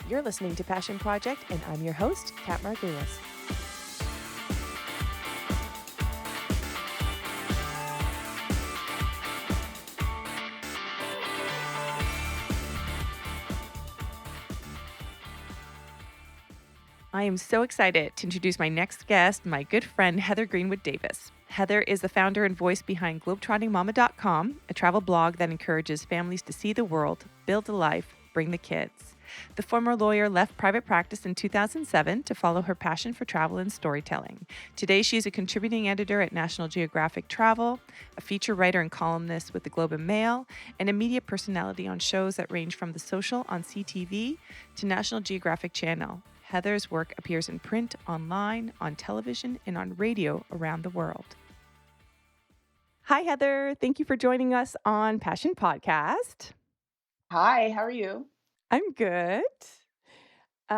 You're listening to Passion Project, and I'm your host, Kat Margulis. I am so excited to introduce my next guest, my good friend, Heather Greenwood Davis. Heather is the founder and voice behind globetrottingmama.com, a travel blog that encourages families to see the world, build a life, bring the kids. The former lawyer left private practice in 2007 to follow her passion for travel and storytelling. Today, she's a contributing editor at National Geographic Travel, a feature writer and columnist with the Globe and Mail, and a media personality on shows that range from The Social on CTV to National Geographic Channel. Heather's work appears in print, online, on television, and on radio around the world. Hi, Heather. Thank you for joining us on Passion Podcast. Hi, how are you? I'm good. So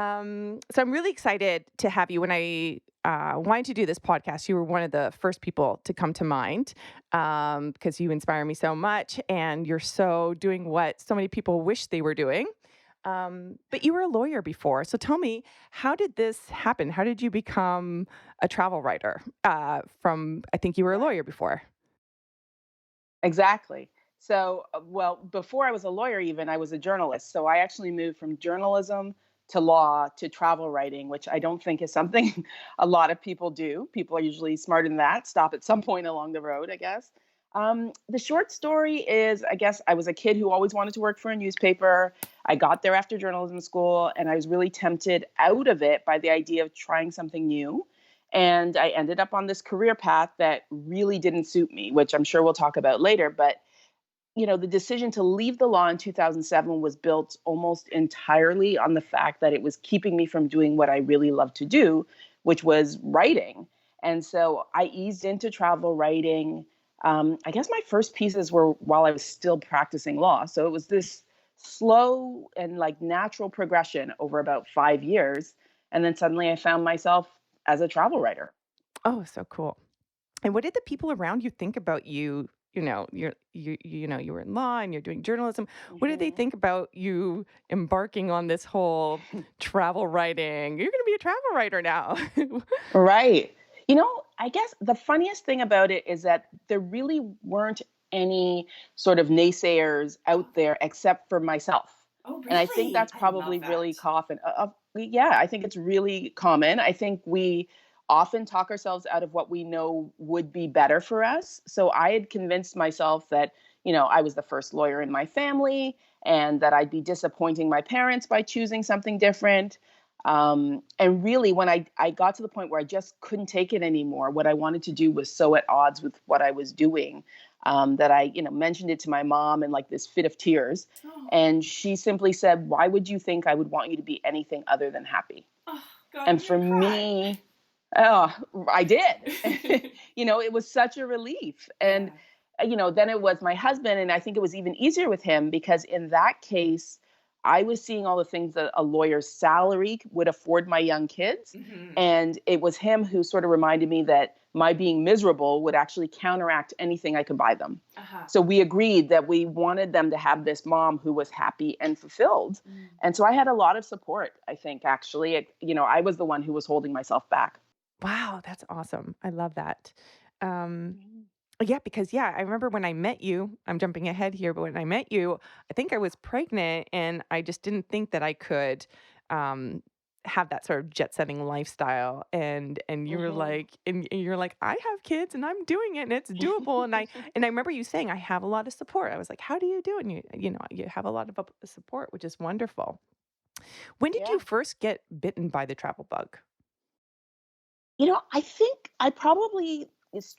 I'm really excited to have you. When I wanted to do this podcast, you were one of the first people to come to mind because you inspire me so much, and you're so doing what so many people wish they were doing. But you were a lawyer before. So tell me, how did this happen? How did you become a travel writer I think you were a lawyer before. Exactly. Well, before I was a lawyer, even, I was a journalist. So I actually moved from journalism to law to travel writing, which I don't think is something a lot of people do. People are usually smarter than that, stop at some point along the road, I guess. The short story is, I guess I was a kid who always wanted to work for a newspaper. I got there after journalism school, and I was really tempted out of it by the idea of trying something new. And I ended up on this career path that really didn't suit me, which I'm sure we'll talk about later. But, the decision to leave the law in 2007 was built almost entirely on the fact that it was keeping me from doing what I really love to do, which was writing. And so I eased into travel writing. I guess my first pieces were while I was still practicing law. So it was this slow and natural progression over about 5 years. And then suddenly I found myself as a travel writer. Oh, so cool. And what did the people around you think about you? You were in law and you're doing journalism. What did they Mhm. think about you embarking on this whole travel writing? You're going to be a travel writer now. Right. I guess the funniest thing about it is that there really weren't any sort of naysayers out there except for myself. Oh, And I think really? that's I love probably really that. common. Yeah, I think it's really common. I think we often talk ourselves out of what we know would be better for us. So I had convinced myself that, I was the first lawyer in my family and that I'd be disappointing my parents by choosing something different. And really, when I got to the point where I just couldn't take it anymore, what I wanted to do was so at odds with what I was doing that I, mentioned it to my mom in this fit of tears. Oh, And she simply said, "Why would you think I would want you to be anything other than happy?" oh God, And I'm for gonna cry. me, oh, I did. It was such a relief. And, Yeah. then it was my husband. And I think it was even easier with him because in that case, I was seeing all the things that a lawyer's salary would afford my young kids. Hmm. And it was him who sort of reminded me that my being miserable would actually counteract anything I could buy them. Uh-huh. So we agreed that we wanted them to have this mom who was happy and fulfilled. Mm. And so I had a lot of support, I think, actually. I was the one who was holding myself back. Wow, that's awesome. I love that. Um, yeah, because I remember when I met you, I'm jumping ahead here, but when I met you, I think I was pregnant and I just didn't think that I could um have that sort of jet setting lifestyle. And you were Mhm. like, and you're like, I have kids and I'm doing it and it's doable. And I remember you saying, I have a lot of support. I was like, how do you do it? And you have a lot of support, which is wonderful. When did you Yeah. first get bitten by the travel bug? I think I probably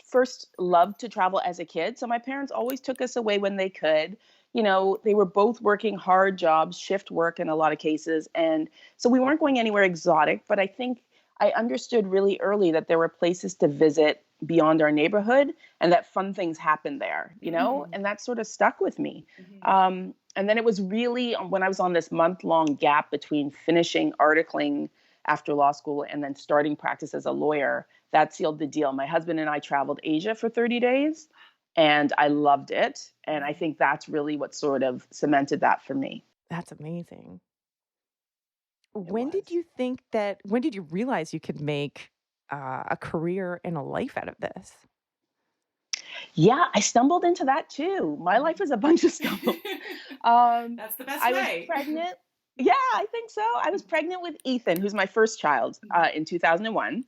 first loved to travel as a kid. So my parents always took us away when they could. They were both working hard jobs, shift work in a lot of cases. And so we weren't going anywhere exotic, but I think I understood really early that there were places to visit beyond our neighborhood and that fun things happened there, Mm. and that sort of stuck with me. Hmm. And then it was really when I was on this month-long gap between finishing articling after law school and then starting practice as a lawyer, that sealed the deal. My husband and I traveled Asia for 30 days and I loved it. And I think that's really what sort of cemented that for me. That's amazing. It When did was. you think that when did you realize you could make, a career and a life out of this? Yeah, I stumbled into that too. My life Mhm. is a bunch of stumbles. Um, That's the best I was way. pregnant. Yeah, I think so. I was pregnant with Ethan, who's my first child, Mhm. in 2001.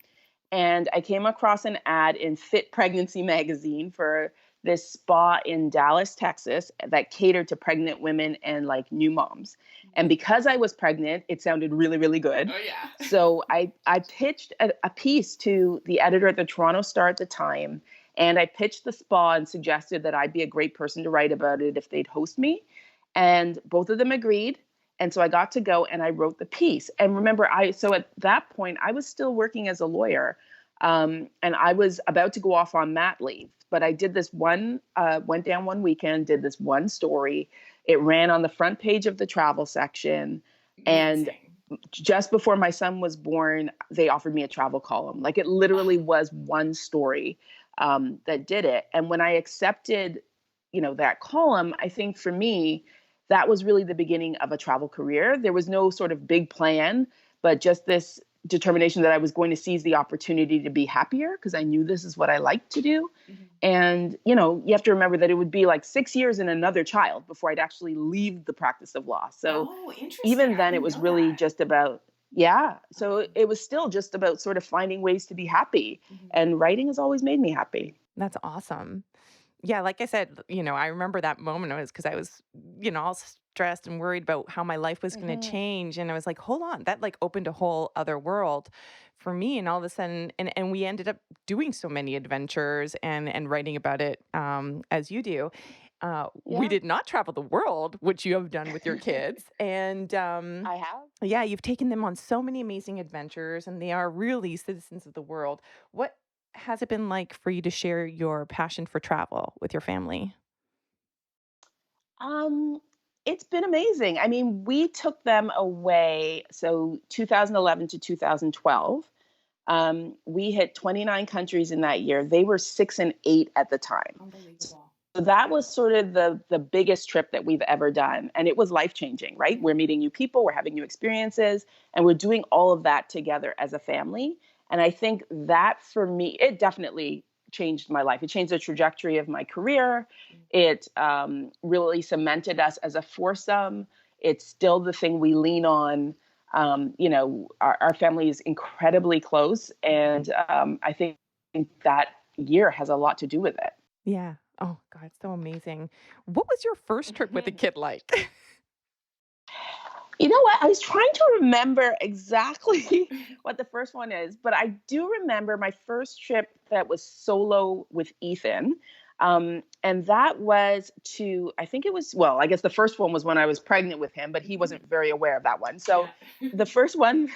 And I came across an ad in Fit Pregnancy magazine for this spa in Dallas, Texas, that catered to pregnant women and like new moms. And because I was pregnant, it sounded really, really good. Oh, yeah. So I pitched a piece to the editor at the Toronto Star at the time, and I pitched the spa and suggested that I'd be a great person to write about it if they'd host me. And both of them agreed. And so I got to go and I wrote the piece. And remember, so at that point, I was still working as a lawyer. And I was about to go off on mat leave. But I did this went down one weekend, did this one story. It ran on the front page of the travel section. And Amazing. just before my son was born, they offered me a travel column. Like it literally was one story that did it. And when I accepted, that column, I think for me, that was really the beginning of a travel career. There was no sort of big plan, but just this determination that I was going to seize the opportunity to be happier because I knew this is what I like to do. Mhm. And, you have to remember that it would be like 6 years and another child before I'd actually leave the practice of law. So Oh, interesting. even I then, it didn't was know really that. just about, yeah. So Okay. it was still just about sort of finding ways to be happy. Mhm. And writing has always made me happy. That's awesome. Yeah, like I said, I remember that moment was because I was, all stressed and worried about how my life was gonna Hmm. change, and I was like, "Hold on." That, like, opened a whole other world for me, and all of a sudden and we ended up doing so many adventures and writing about it, as you do. We Yeah, did not travel the world, which you have done with your kids, and, I have. yeah, you've taken them on so many amazing adventures, and they are really citizens of the world. What has it been like for you to share your passion for travel with your family? Um, it's been amazing. I mean, we took them away. So 2011 to 2012. We hit 29 countries in that year. They were 6 and 8 at the time. Unbelievable. So that was sort of the biggest trip that we've ever done, and it was life changing. Right, we're meeting new people, we're having new experiences, and we're doing all of that together as a family. And I think that for me, it definitely changed my life. It changed the trajectory of my career. It really cemented us as a foursome. It's still the thing we lean on. Our family is incredibly close, and I think that year has a lot to do with it. Yeah. Oh, God, so amazing. What was your first trip with a kid like? You know what? I was trying to remember exactly what the first one is, but I do remember my first trip that was solo with Ethan. And that was I think it was, well, I guess the first one was when I was pregnant with him, but he Mhm. wasn't very aware of that one. So Yeah. the first one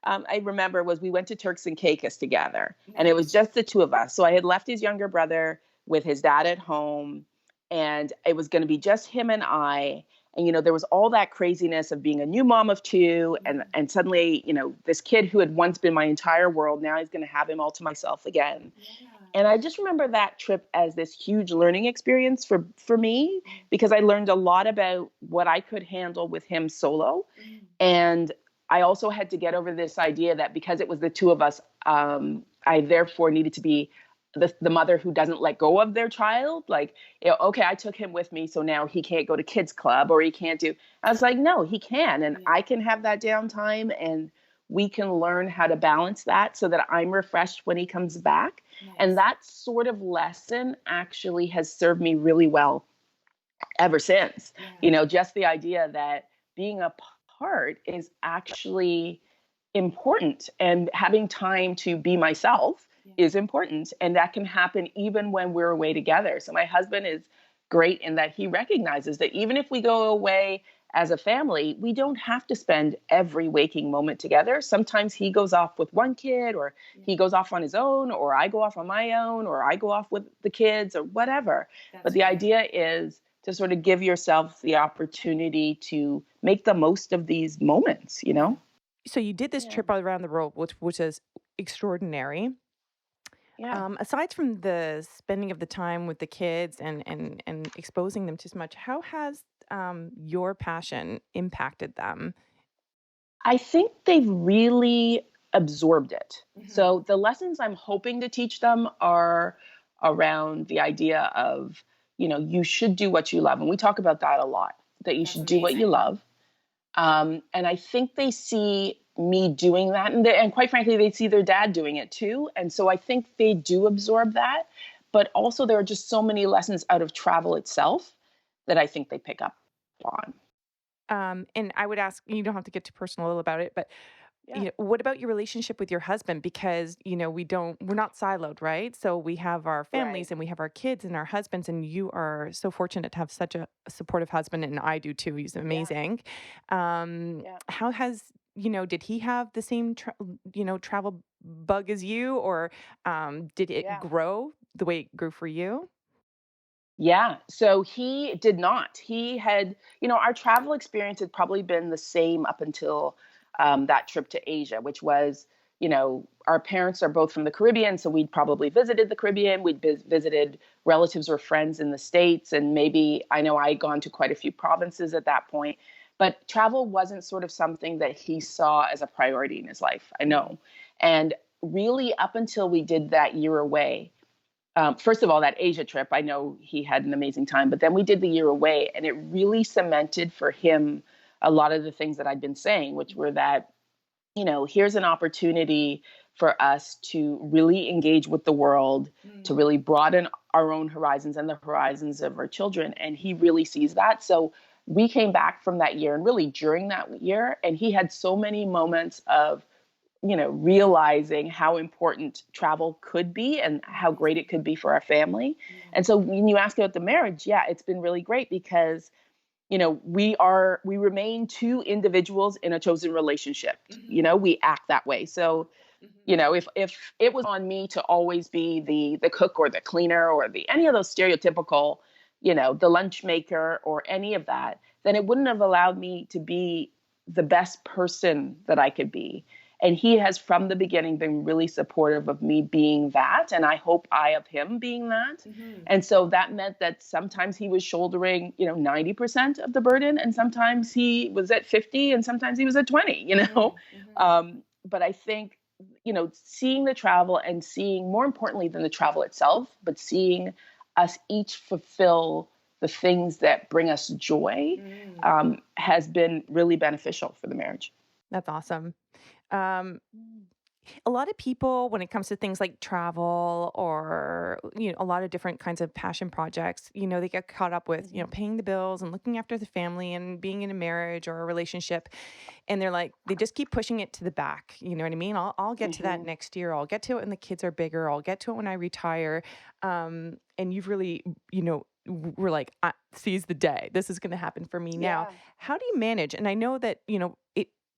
I remember was we went to Turks and Caicos together, and it was Nice. just the two of us. So I had left his younger brother with his dad at home, and it was going to be just him and I. And there was all that craziness of being a new mom of two, and Mhm. and suddenly this kid who had once been my entire world, now he's going to have him all to myself again. Yeah. And I just remember that trip as this huge learning experience for me, Mhm. because I learned a lot about what I could handle with him solo. Mhm. And I also had to get over this idea that because it was the two of us, I therefore needed to be the mother who doesn't let go of their child. Like, okay, I took him with me, so now he can't go to kids club, or he can't do. I was like, no, he can, and Yeah. I can have that downtime, and we can learn how to balance that so that I'm refreshed when he comes back. And Nice. that sort of lesson actually has served me really well ever since. Yeah. Just the idea that being apart is actually important, and having time to be myself Yeah. is important. And that can happen even when we're away together. So my husband is great in that he recognizes that even if we go away as a family, we don't have to spend every waking moment together. Sometimes he goes off with one kid, or Yeah. he goes off on his own, or I go off on my own, or I go off with the kids, or whatever. But That's the great. idea is to sort of give yourself the opportunity to make the most of these moments. Yeah. So you did this Yeah. trip all around the world, which is extraordinary. Yeah. Aside from the spending of the time with the kids and exposing them to so much, how has your passion impacted them? I think they've really absorbed it. Hmm. So the lessons I'm hoping to teach them are around the idea of, you should do what you love. And we talk about that a lot, that you That's should do what you amazing. love. And I think they see me doing that. And quite frankly, they see their dad doing it too. And so I think they do absorb that. But also, there are just so many lessons out of travel itself that I think they pick up on. And I would ask, you don't have to get too personal about it, but Yeah. what about your relationship with your husband? Because, we're not siloed, right? So we have our Right. families and we have our kids and our husbands, and you are so fortunate to have such a supportive husband, and I do too. He's Yeah. amazing. Yeah. How has, did he have the same, travel bug as you, or did it Yeah. grow the way it grew for you? Yeah. So he did not. He had, our travel experience had probably been the same up until that trip to Asia, which was, our parents are both from the Caribbean. So we'd probably visited the Caribbean. We'd visited relatives or friends in the States. And maybe I know I'd gone to quite a few provinces at that point. But travel wasn't sort of something that he saw as a priority in his life. I know. And really, up until we did that year away, first of all, that Asia trip, I know he had an amazing time, but then we did the year away, and it really cemented for him a lot of the things that I'd been saying, which were that, here's an opportunity for us to really engage with the world, to Mm. really broaden our own horizons and the horizons of our children. And he really sees that. So we came back from that year, and really during that year, and he had so many moments of realizing how important travel could be and how great it Amazing. could be for our family. Yeah. And so when you ask about the marriage, yeah, it's been really great because, we remain two individuals in a chosen relationship. Hmm. We act that way. So, Hmm. if it was on me to always be the cook or the cleaner or the any of those stereotypical, the lunch maker or any of that, then it wouldn't have allowed me to be the best person that I could be. And he has from the beginning been really supportive of me being that. And I hope I of him being that. Hmm. And so that meant that sometimes he was shouldering, 90% of the burden. And sometimes he was at 50 and sometimes he was at 20, Hmm. Hmm. But I think, seeing the travel and seeing more importantly than the travel itself, but seeing us each fulfill the things that bring us joy Mm. has been really beneficial for the marriage. That's awesome. Um, a lot of people, when it comes to things like travel or, a lot of different kinds of passion projects, they get caught up with, Mhm. paying the bills and looking after the family and being in a marriage or a relationship. And they're like, they just keep pushing it to the back. You know what I mean? I'll get to that Mhm. next year. I'll get to it when the kids are bigger. I'll get to it when I retire. And you've really, we're like, seize the day. This is going to happen for me now. Yeah. How do you manage? And I know that,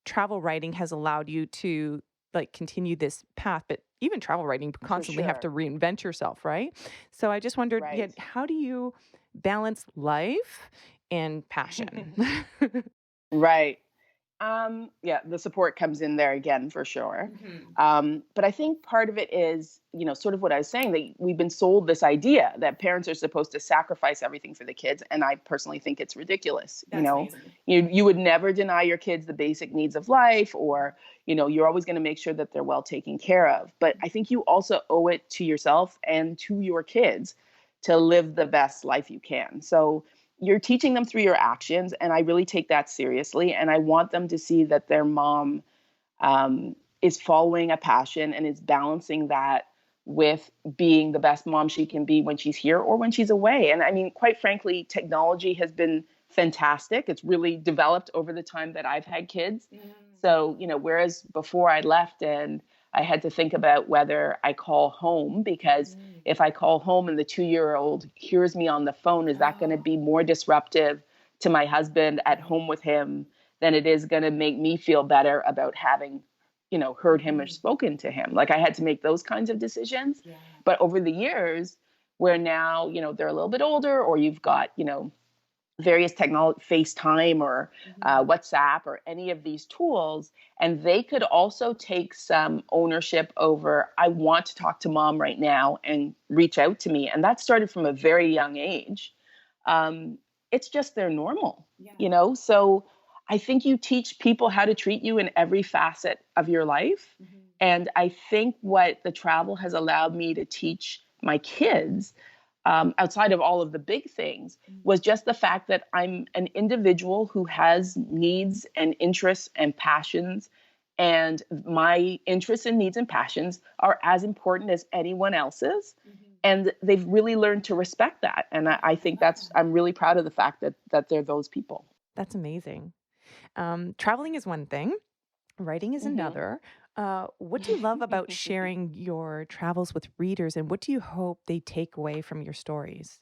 travel writing has allowed you to like continue this path, but even travel writing, you For constantly have to sure. reinvent yourself, right? So I just wondered, yeah, Right. how do you balance life and passion? Right. Yeah, the support comes in there again for sure. Hmm. But I think part of it is, sort of what I was saying, that we've been sold this idea that parents are supposed to sacrifice everything for the kids. And I personally think it's ridiculous. That's amazing. You would never deny your kids the basic needs of life, or, you're always going to make sure that they're well taken care of. But I think you also owe it to yourself and to your kids to live the best life you can. So, you're teaching them through your actions, and I really take that seriously, and I want them to see that their mom is following a passion and is balancing that with being the best mom she can be when she's here or when she's away. And I mean, quite frankly, technology has been fantastic. It's really developed over the time that I've had kids. Mm. So, whereas before I left and I had to think about whether I call home, because Mm. if I call home and the 2 year old hears me on the phone, is that going to Oh, be more disruptive to my husband at home right. with him than it is going to make me feel better about having, heard him or Mhm. spoken to him? Like, I had to make those kinds of decisions. Yeah. But over the years, where now, they're a little bit older, or you've got, various technology, FaceTime or Mhm. WhatsApp or any of these tools, and they could also take some ownership over, I want to talk to mom right now and reach out to me. And that started from a very young age. It's just their normal, Yeah. So I think you teach people how to treat you in every facet of your life. Mm-hmm. And I think what the travel has allowed me to teach my kids, outside of all of the big things, was just the fact that I'm an individual who has needs and interests and passions. And my interests and needs and passions are as important as anyone else's. Mm-hmm. And they've really learned to respect that. And I think I'm really proud of the fact that they're those people. That's amazing. Traveling is one thing, writing is Mm-hmm. another. What do you love about sharing your travels with readers, and what do you hope they take away from your stories?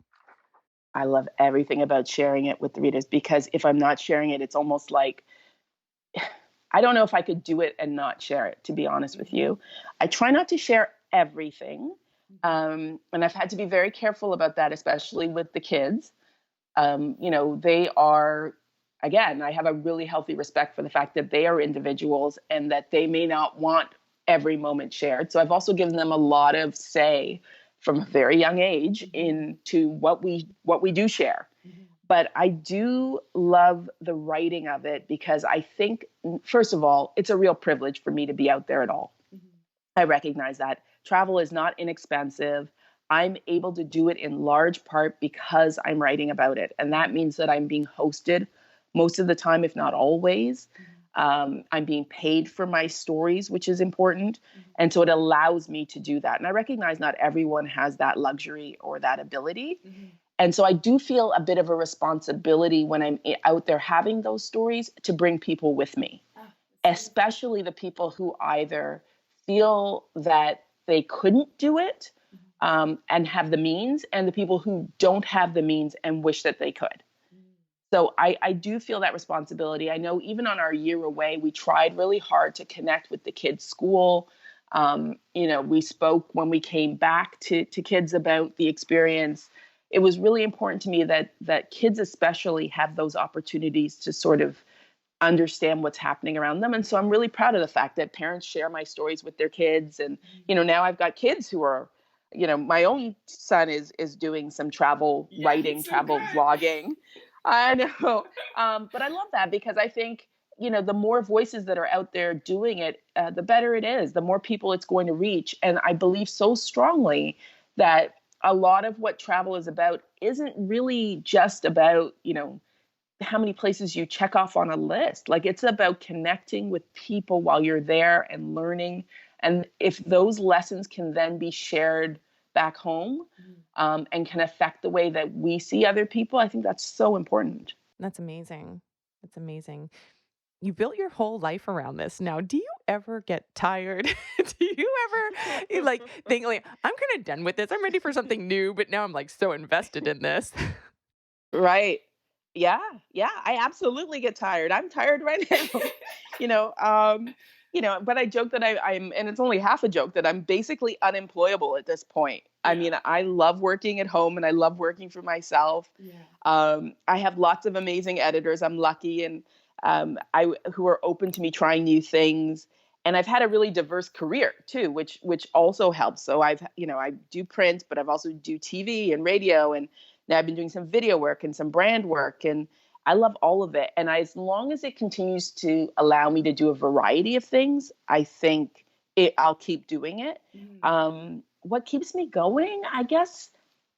I love everything about sharing it with the readers, because if I'm not sharing it, it's almost like I don't know if I could do it and not share it, to be honest with you. I try not to share everything. And I've had to be very careful about that, especially with the kids. They are, again, I have a really healthy respect for the fact that they are individuals and that they may not want every moment shared. So I've also given them a lot of say from a very young age into what we do share. But I do love the writing of it, because I think, first of all, it's a real privilege for me to be out there at all. I recognize that. Travel is not inexpensive. I'm able to do it in large part because I'm writing about it. And that means that I'm being hosted most of the time, if not always. I'm being paid for my stories, which is important. And so it allows me to do that. And I recognize not everyone has that luxury or that ability. And so I do feel a bit of a responsibility when I'm out there having those stories to bring people with me, especially the people who either feel that they couldn't do it and have the means, and the people who don't have the means and wish that they could. So I do feel that responsibility. I know even on our year away, we tried really hard to connect with the kids' school. We spoke when we came back to kids about the experience. It was really important to me that kids especially have those opportunities to sort of understand what's happening around them. And so I'm really proud of the fact that parents share my stories with their kids. And, now I've got kids who are, my own son is doing some travel writing, so travel vlogging. I know. But I love that, because I think, the more voices that are out there doing it, the better it is, the more people it's going to reach. And I believe so strongly that a lot of what travel is about isn't really just about, how many places you check off on a list. Like, it's about connecting with people while you're there and learning. And if those lessons can then be shared back home and can affect the way that we see other people, I think that's so important. That's amazing. That's amazing. You built your whole life around this. Now, do you ever get tired? Do you ever think like, I'm kind of done with this. I'm ready for something new, but now I'm like so invested in this. Right. Yeah. Yeah. I absolutely get tired. I'm tired right now. you know, um, but I joke that I'm, and it's only half a joke, that I'm basically unemployable at this point. Yeah. I mean, I love working at home and I love working for myself. Yeah. I have lots of amazing editors. I'm lucky, and who are open to me trying new things. And I've had a really diverse career too, which also helps. So I do print, but I've also do TV and radio, and now I've been doing some video work and some brand work, and I love all of it. And as long as it continues to allow me to do a variety of things, I think I'll keep doing it. What keeps me going? I guess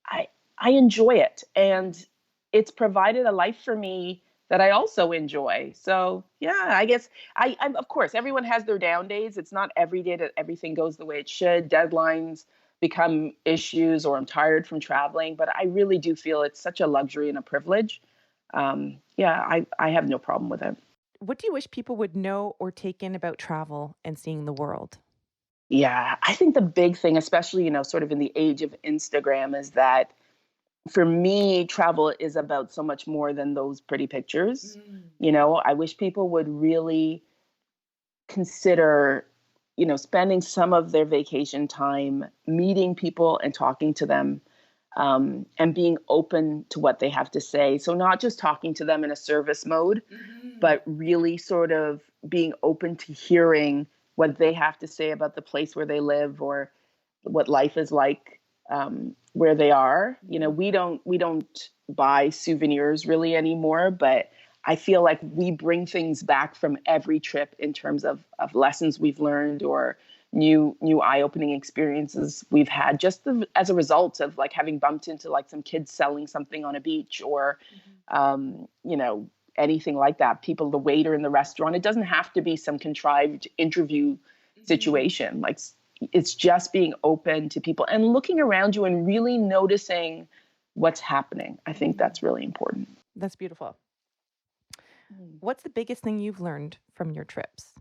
I enjoy it, and it's provided a life for me that I also enjoy. So yeah, I guess I'm, of course, everyone has their down days. It's not every day that everything goes the way it should. Deadlines become issues, or I'm tired from traveling, but I really do feel it's such a luxury and a privilege. I have no problem with it. What do you wish people would know or take in about travel and seeing the world? Yeah, I think the big thing, especially, sort of in the age of Instagram, is that for me, travel is about so much more than those pretty pictures. I wish people would really consider, spending some of their vacation time meeting people and talking to them, and being open to what they have to say. So not just talking to them in a service mode, but really sort of being open to hearing what they have to say about the place where they live, or what life is like where they are. We don't buy souvenirs really anymore, but I feel like we bring things back from every trip in terms of lessons we've learned or new eye-opening experiences we've had just as a result of like having bumped into like some kids selling something on a beach or you know, anything like that. People, the waiter in the restaurant, it doesn't have to be some contrived interview situation. Like it's just being open to people and looking around you and really noticing what's happening. I think that's really important. That's beautiful. What's the biggest thing you've learned from your trips?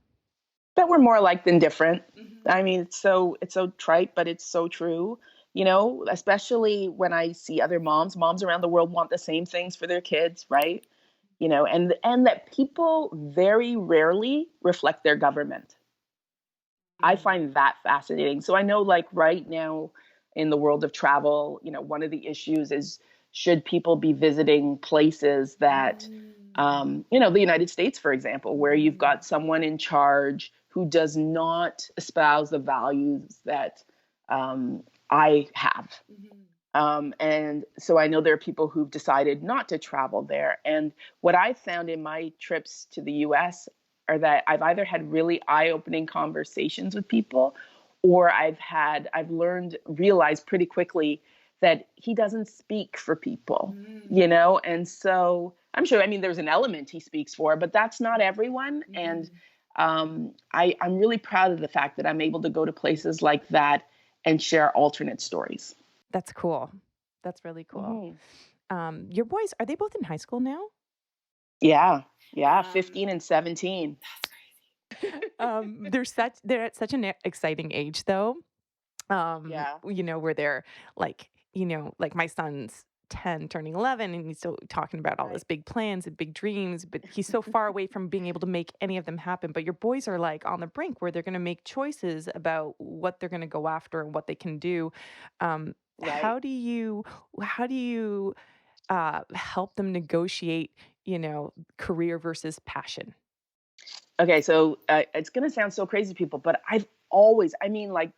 That we're more alike than different. I mean, it's so trite, but it's so true. You know, especially when I see other moms around the world want the same things for their kids, right? You know, and that people very rarely reflect their government. I find that fascinating. So I know, like right now in the world of travel, you know, one of the issues is should people be visiting places that, you know, the United States, for example, where you've got someone in charge who does not espouse the values that I have. And so I know there are people who've decided not to travel there. And what I found in my trips to the US are that I've either had really eye-opening conversations with people, or I've learned, realized pretty quickly that he doesn't speak for people, you know? And so I'm sure, I mean, there's an element he speaks for, but that's not everyone. And I'm really proud of the fact that I'm able to go to places like that and share alternate stories. That's cool. That's really cool. Mhm. Your boys, are they both in high school now? Yeah, yeah, 15 and 17. They're at such an exciting age though. Yeah, You know, where they're like, you know, like my son's 10 turning 11 and he's still talking about all his right, big plans and big dreams, but he's so far away from being able to make any of them happen. But your boys are like on the brink where they're going to make choices about what they're going to go after and what they can do. Um, right. how do you, how do you help them negotiate, you know, career versus passion? Okay, so it's going to sound so crazy to people, but I've always, I mean, like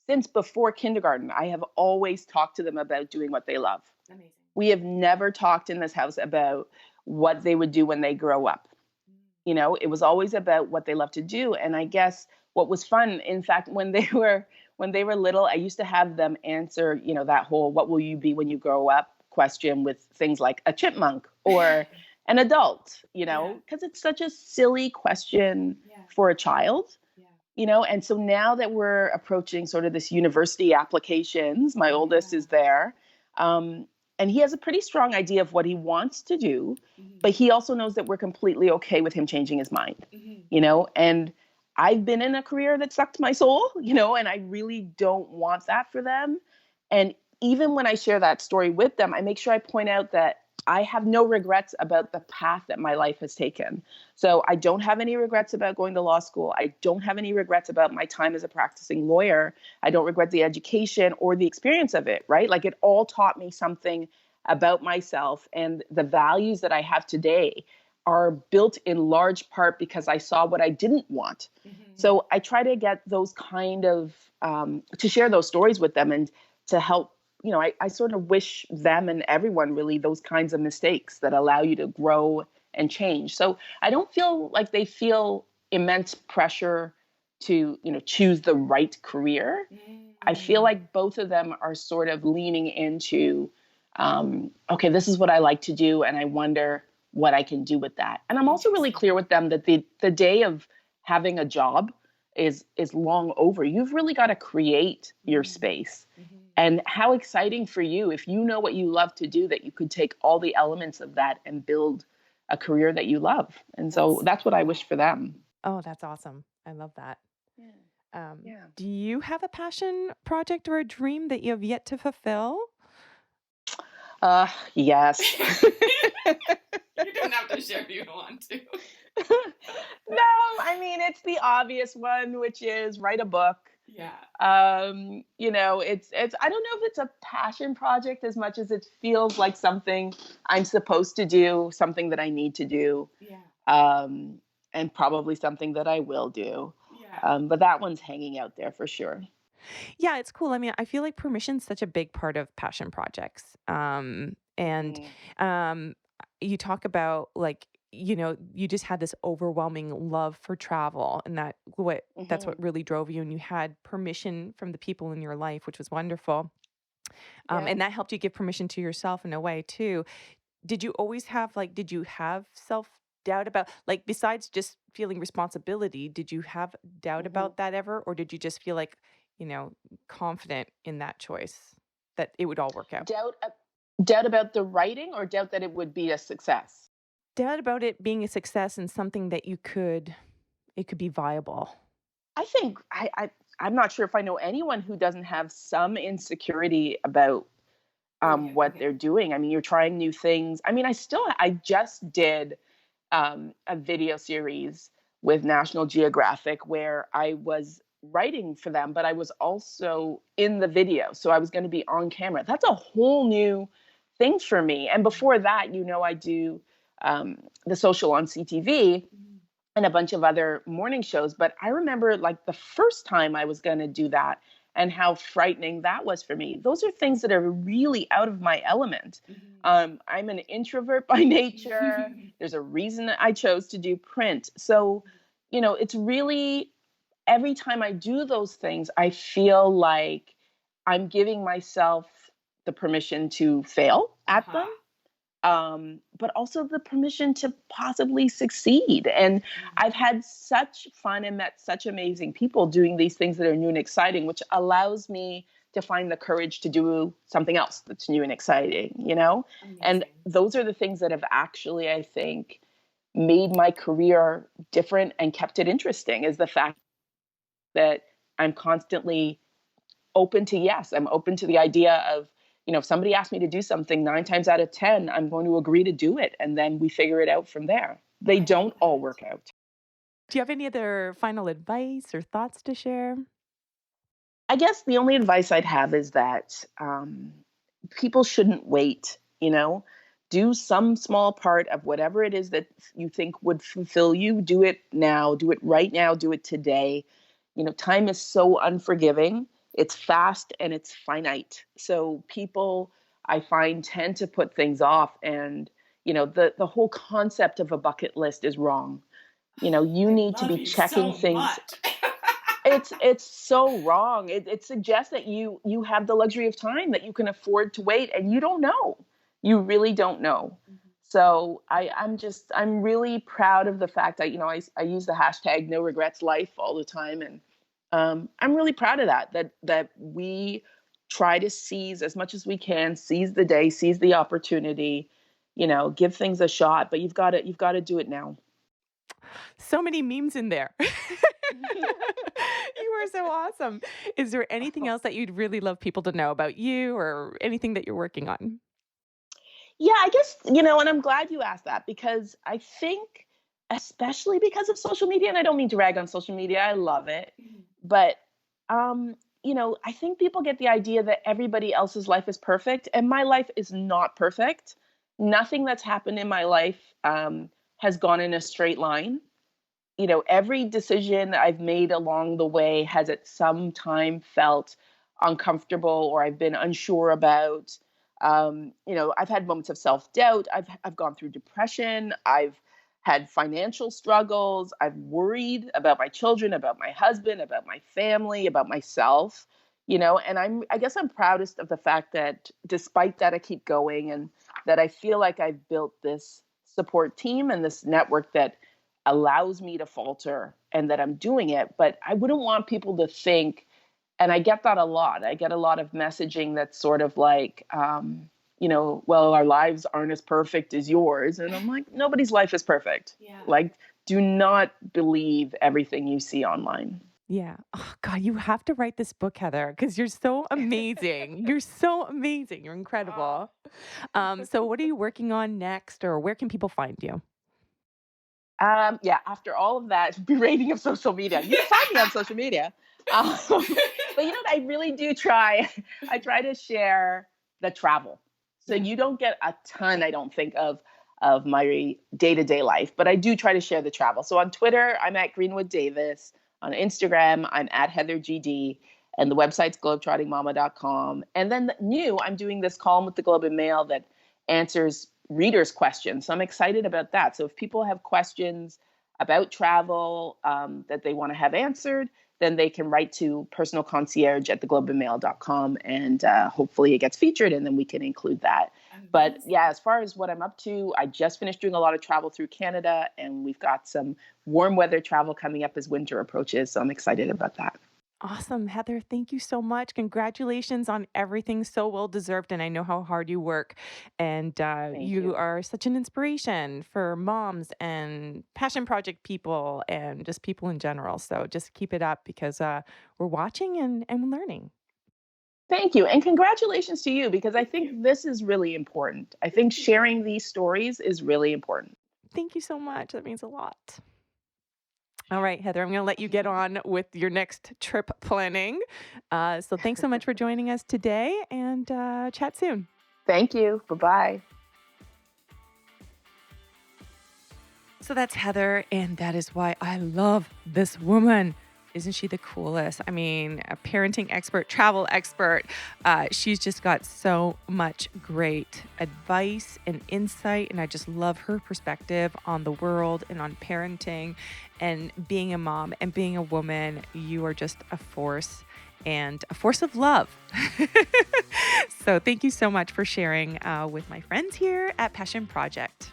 since before kindergarten, I have always talked to them about doing what they love. Amazing. We have never talked in this house about what they would do when they grow up. You know, it was always about what they love to do. And I guess what was fun, in fact, when they were little, I used to have them answer, you know, that whole "what will you be when you grow up" question with things like a chipmunk or an adult, you Yeah. know, because it's such a silly question Yeah. for a child, Yeah. you know. And so now that we're approaching sort of this university applications, my oldest Yeah. is there, um, and he has a pretty strong idea of what he wants to do, Mhm. but he also knows that we're completely okay with him changing his mind, Mhm. you know. And I've been in a career that sucked my soul, you know, and I really don't want that for them. And even when I share that story with them, I make sure I point out that I have no regrets about the path that my life has taken. So I don't have any regrets about going to law school. I don't have any regrets about my time as a practicing lawyer. I don't regret the education or the experience of it, right? Like it all taught me something about myself, and the values that I have today are built in large part because I saw what I didn't want. Mhm. So I try to get those kind of, to share those stories with them and to help. You know, I sort of wish them and everyone really those kinds of mistakes that allow you to grow and change. So I don't feel like they feel immense pressure to, you know, choose the right career. I feel Mm. like both of them are sort of leaning into, okay, this is what I like to do, and I wonder what I can do with that. And I'm also really Interesting. clear with them that the day of having a job is long over. You've really got to create your Mhm. space. Mhm. And how exciting for you if you know what you love to do that you could take all the elements of that and build a career that you love. And That's so so that's what I cool. wish for them. Oh, that's awesome. I love that. Yeah. Yeah. Do you have a passion project or a dream that you have yet to fulfill? Yes. You don't have to share if you don't want to. No, I mean it's the obvious one, which is write a book. Yeah. You know, it's I don't know if it's a passion project as much as it feels like something I'm supposed to do, something that I need to do, Yeah. um, and probably something that I will do. Yeah. But that one's hanging out there for sure. Yeah, it's cool. I mean, I feel like permission's such a big part of passion projects. And Mm, um, you talk about like you just had this overwhelming love for travel, and that's Hmm. what really drove you, and you had permission from the people in your life, which was wonderful. Yeah. And that helped you give permission to yourself in a way too. Did you have self-doubt about, like, besides just feeling responsibility, did you have doubt Hmm. about that ever? Or did you just feel like, you know, confident in that choice that it would all work out? Doubt, doubt about the writing, or doubt that it would be a success? Doubt about it being a success and something that it could be viable. I think I'm not sure if I know anyone who doesn't have some insecurity about Okay, what okay. they're doing. I mean, you're trying new things. I mean, I just did a video series with National Geographic where I was writing for them, but I was also in the video. So I was going to be on camera. That's a whole new thing for me. And before that, I do the social on CTV Mhm. and a bunch of other morning shows. But I remember like the first time I was going to do that and how frightening that was for me. Those are things that are really out of my element. I'm an introvert by nature. Mhm. There's a reason that I chose to do print. So, it's really every time I do those things, I feel like I'm giving myself the permission to fail at them, Uh-huh. but also the permission to possibly succeed. And Mhm. I've had such fun and met such amazing people doing these things that are new and exciting, which allows me to find the courage to do something else that's new and exciting. And Amazing. those are the things that have actually, I think, made my career different and kept it interesting, is the fact that I'm constantly open to yes. I'm open to the idea of, if somebody asks me to do something, 9 times out of 10, I'm going to agree to do it. And then we figure it out from there. They I love don't all that. work out. Do you have any other final advice or thoughts to share? I guess the only advice I'd have is that people shouldn't wait, do some small part of whatever it is that you think would fulfill you. Do it now, do it right now, do it today. Time is so unforgiving. It's fast and it's finite. So people, I find, tend to put things off. And, the whole concept of a bucket list is wrong. You I need to love be you checking so things. much. It's so wrong. It suggests that you have the luxury of time, that you can afford to wait, and you don't know. You really don't know. So I'm really proud of the fact that I use the hashtag no regrets life all the time, and I'm really proud of that we try to seize as much as we can, seize the day, seize the opportunity, give things a shot, but you've got to do it now. So many memes in there. You are so awesome. Is there anything else that you'd really love people to know about you or anything that you're working on? Yeah, I guess, and I'm glad you asked that, because I think, especially because of social media, and I don't mean to rag on social media, I love it. But, I think people get the idea that everybody else's life is perfect, and my life is not perfect. Nothing that's happened in my life has gone in a straight line. Every decision I've made along the way has at some time felt uncomfortable, or I've been unsure about. I've had moments of self doubt. I've gone through depression. I've had financial struggles. I've worried about my children, about my husband, about my family, about myself. And I guess I'm proudest of the fact that despite that, I keep going, and that I feel like I've built this support team and this network that allows me to falter, and that I'm doing it. But I wouldn't want people to think, and I get that a lot. I get a lot of messaging that's sort of like, well, our lives aren't as perfect as yours. And I'm like, nobody's life is perfect. Yeah. Like, do not believe everything you see online. Yeah. Oh, God, you have to write this book, Heather, because you're so amazing. You're so amazing. You're Oh. incredible. So what are you working on next, or where can people find you? Yeah, after all of that berating of social media, you can find me on social media. Um, but what? I really do try. I try to share the travel. So Yeah. you don't get a ton, I don't think, of my day-to-day life, but I do try to share the travel. So on Twitter, I'm at Greenwood Davis. On Instagram, I'm at Heather GD. And the website's globetrottingmama.com. And then I'm doing this column with the Globe and Mail that answers readers' questions. So I'm excited about that. So if people have questions about travel that they want to have answered, then they can write to personalconcierge@theglobeandmail.com, and hopefully it gets featured, and then we can include that. But Amazing. yeah, as far as what I'm up to, I just finished doing a lot of travel through Canada, and we've got some warm weather travel coming up as winter approaches. So I'm excited about that. Awesome, Heather. Thank you so much. Congratulations on everything. So well deserved. And I know how hard you work. And Thank you you. are such an inspiration for moms and passion project people and just people in general. So just keep it up because we're watching and learning. Thank you. And congratulations to you, because I Thank you. think this is really important. I think Thank you. sharing these stories is really important. Thank you so much. That means a lot. All right, Heather, I'm going to let you get on with your next trip planning. So thanks so much for joining us today and chat soon. Thank you. Bye bye. So that's Heather, and that is why I love this woman. Isn't she the coolest? I mean, a parenting expert, travel expert. She's just got so much great advice and insight, and I just love her perspective on the world and on parenting and being a mom and being a woman. You are just a force and a force of love. So thank you so much for sharing with my friends here at Passion Project.